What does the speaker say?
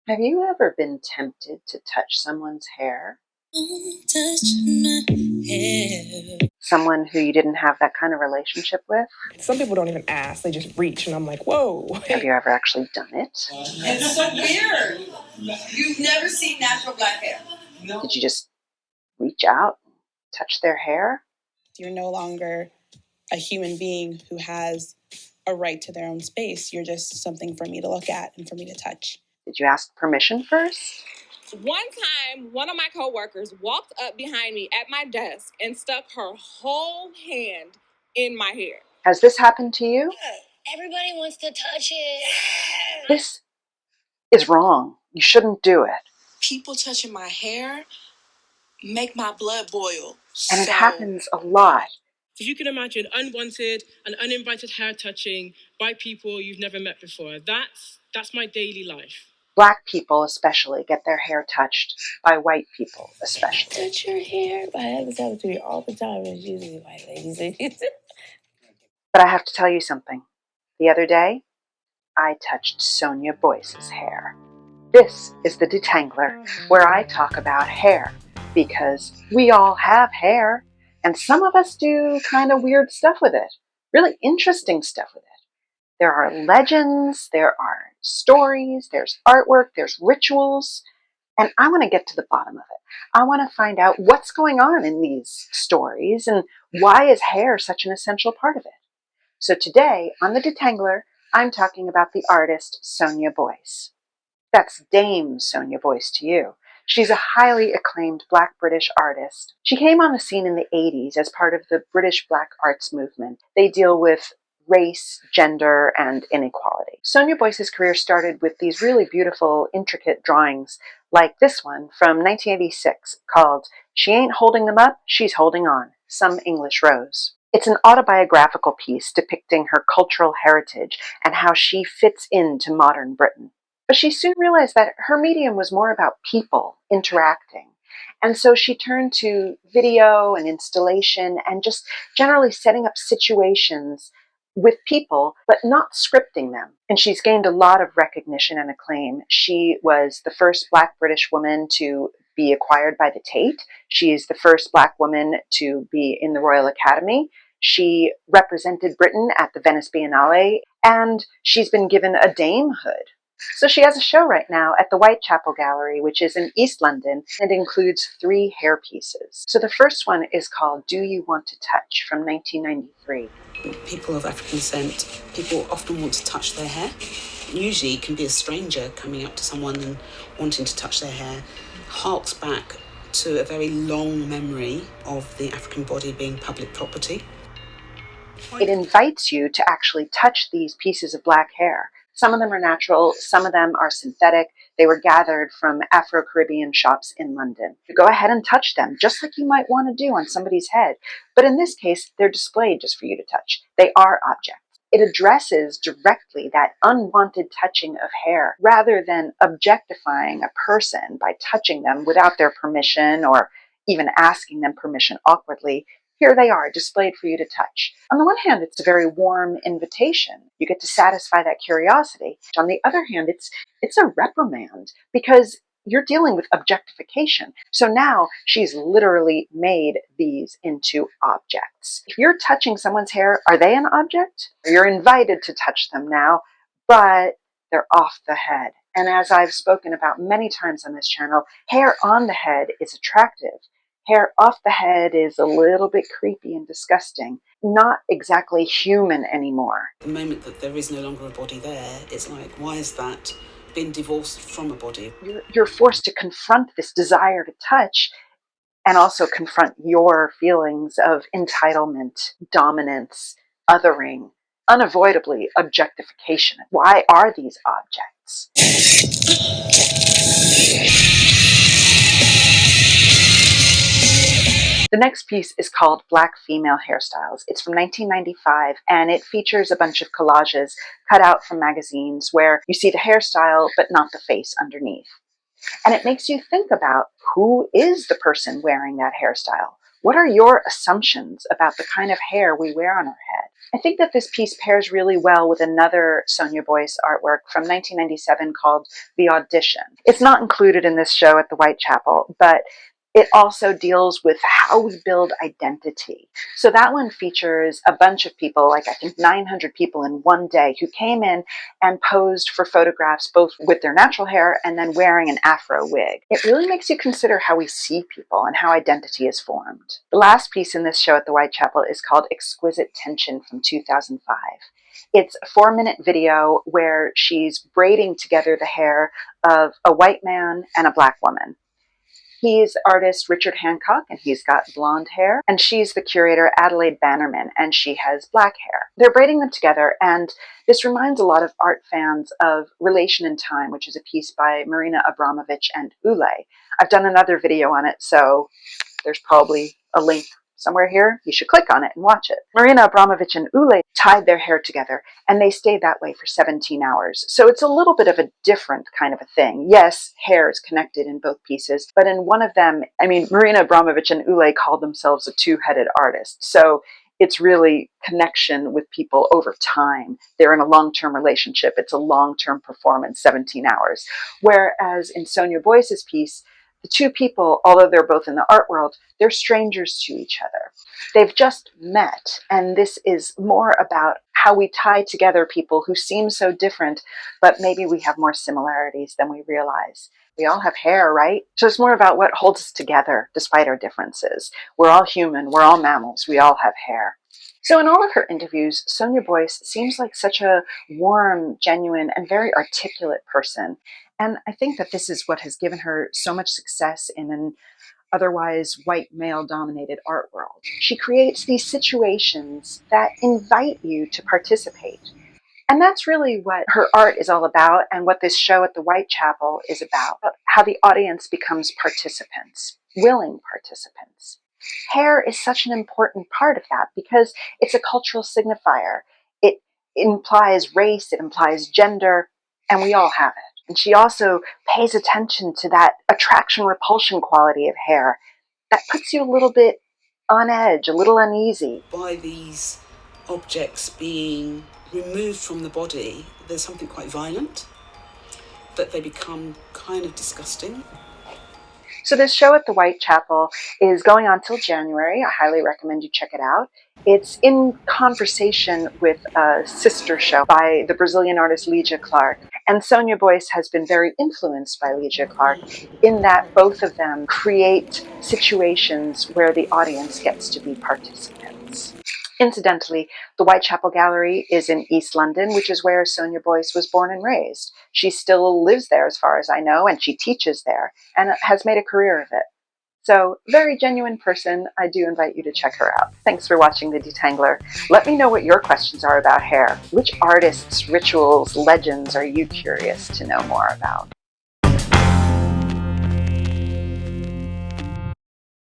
Have you ever been tempted to touch someone's hair? Touch my hair. Someone who you didn't have that kind of relationship with? Some people don't even ask, they just reach, and I'm like, whoa. Have you ever actually done it? It's so weird. You've never seen natural black hair. Did you just reach out and touch their hair? You're no longer a human being who has a right to their own space. You're just something for me to look at and for me to touch. Did you ask permission first? One time, one of my coworkers walked up behind me at my desk and stuck her whole hand in my hair. Has this happened to you? Everybody wants to touch it. This is wrong. You shouldn't do it. People touching my hair make my blood boil. And it happens a lot. So you can imagine unwanted and uninvited hair touching by people you've never met before. That's my daily life. Black people especially get their hair touched by white people especially. Touch your hair. I have this happen to me all the time. It's usually white ladies. But I have to tell you something. The other day, I touched Sonia Boyce's hair. This is the Detangler, where I talk about hair, because we all have hair, and some of us do kind of weird stuff with it, really interesting stuff with it. There are legends, there are stories, there's artwork, there's rituals, and I want to get to the bottom of it. I want to find out what's going on in these stories and why is hair such an essential part of it. So today, on the Detangler, I'm talking about the artist Sonia Boyce. That's Dame Sonia Boyce to you. She's a highly acclaimed Black British artist. She came on the scene in the 80s as part of the British Black arts movement. They deal with race, gender, and inequality. Sonia Boyce's career started with these really beautiful, intricate drawings, like this one from 1986 called She Ain't Holding Them Up, She's Holding On, Some English Rose. It's an autobiographical piece depicting her cultural heritage and how she fits into modern Britain. But she soon realized that her medium was more about people interacting. And so she turned to video and installation and just generally setting up situations with people, but not scripting them. And she's gained a lot of recognition and acclaim. She was the first Black British woman to be acquired by the Tate. She is the first Black woman to be in the Royal Academy. She represented Britain at the Venice Biennale, and she's been given a damehood. So she has a show right now at the Whitechapel Gallery, which is in East London, and includes 3 hair pieces. So the first one is called Do You Want to Touch from 1993. People of African descent, people often want to touch their hair. Usually it can be a stranger coming up to someone and wanting to touch their hair. Harks back to a very long memory of the African body being public property. It invites you to actually touch these pieces of black hair. Some of them are natural, some of them are synthetic. They were gathered from Afro-Caribbean shops in London. You go ahead and touch them, just like you might want to do on somebody's head. But in this case, they're displayed just for you to touch. They are objects. It addresses directly that unwanted touching of hair, rather than objectifying a person by touching them without their permission or even asking them permission awkwardly. Here they are, displayed for you to touch. On the one hand, it's a very warm invitation. You get to satisfy that curiosity. On the other hand, it's a reprimand, because you're dealing with objectification. So now she's literally made these into objects. If you're touching someone's hair, are they an object? You're invited to touch them now, but they're off the head. And as I've spoken about many times on this channel, hair on the head is attractive. Hair off the head is a little bit creepy and disgusting. Not exactly human anymore. The moment that there is no longer a body there, it's like, why is that been divorced from a body? You're forced to confront this desire to touch and also confront your feelings of entitlement, dominance, othering, unavoidably objectification. Why are these objects? The next piece is called Black Female Hairstyles. It's from 1995, and it features a bunch of collages cut out from magazines where you see the hairstyle but not the face underneath. And it makes you think about, who is the person wearing that hairstyle? What are your assumptions about the kind of hair we wear on our head? I think that this piece pairs really well with another Sonia Boyce artwork from 1997 called The Audition. It's not included in this show at the Whitechapel, but it also deals with how we build identity. So that one features a bunch of people, like I think 900 people in one day, who came in and posed for photographs both with their natural hair and then wearing an afro wig. It really makes you consider how we see people and how identity is formed. The last piece in this show at the Whitechapel is called Exquisite Tension from 2005. It's a 4-minute video where she's braiding together the hair of a white man and a black woman. He's artist Richard Hancock, and he's got blonde hair, and she's the curator Adelaide Bannerman, and she has black hair. They're braiding them together, and this reminds a lot of art fans of Relation in Time, which is a piece by Marina Abramovich and Ulay. I've done another video on it, so there's probably a link somewhere here. You should click on it and watch it. Marina Abramovich and Ulay tied their hair together, and they stayed that way for 17 hours. So it's a little bit of a different kind of a thing. Yes, hair is connected in both pieces, but in one of them, Marina Abramovich and Ulay called themselves a two-headed artist. So it's really connection with people over time. They're in a long-term relationship. It's a long-term performance, 17 hours. Whereas in Sonia Boyce's piece, the two people, although they're both in the art world, they're strangers to each other. They've just met, and this is more about how we tie together people who seem so different, but maybe we have more similarities than we realize. We all have hair, right? So it's more about what holds us together despite our differences. We're all human, we're all mammals, we all have hair. So in all of her interviews, Sonia Boyce seems like such a warm, genuine, and very articulate person. And I think that this is what has given her so much success in an otherwise white male-dominated art world. She creates these situations that invite you to participate. And that's really what her art is all about, and what this show at the Whitechapel is about, how the audience becomes participants, willing participants. Hair is such an important part of that because it's a cultural signifier. It implies race, it implies gender, and we all have it. And she also pays attention to that attraction-repulsion quality of hair that puts you a little bit on edge, a little uneasy. By these objects being removed from the body, there's something quite violent, that they become kind of disgusting. So this show at the Whitechapel is going on till January. I highly recommend you check it out. It's in conversation with a sister show by the Brazilian artist Lydia Clark. And Sonia Boyce has been very influenced by Lydia Clark in that both of them create situations where the audience gets to be participants. Incidentally, the Whitechapel Gallery is in East London, which is where Sonia Boyce was born and raised. She still lives there as far as I know, and she teaches there and has made a career of it. So, very genuine person. I do invite you to check her out. Thanks for watching The Detangler. Let me know what your questions are about hair. Which artists, rituals, legends are you curious to know more about?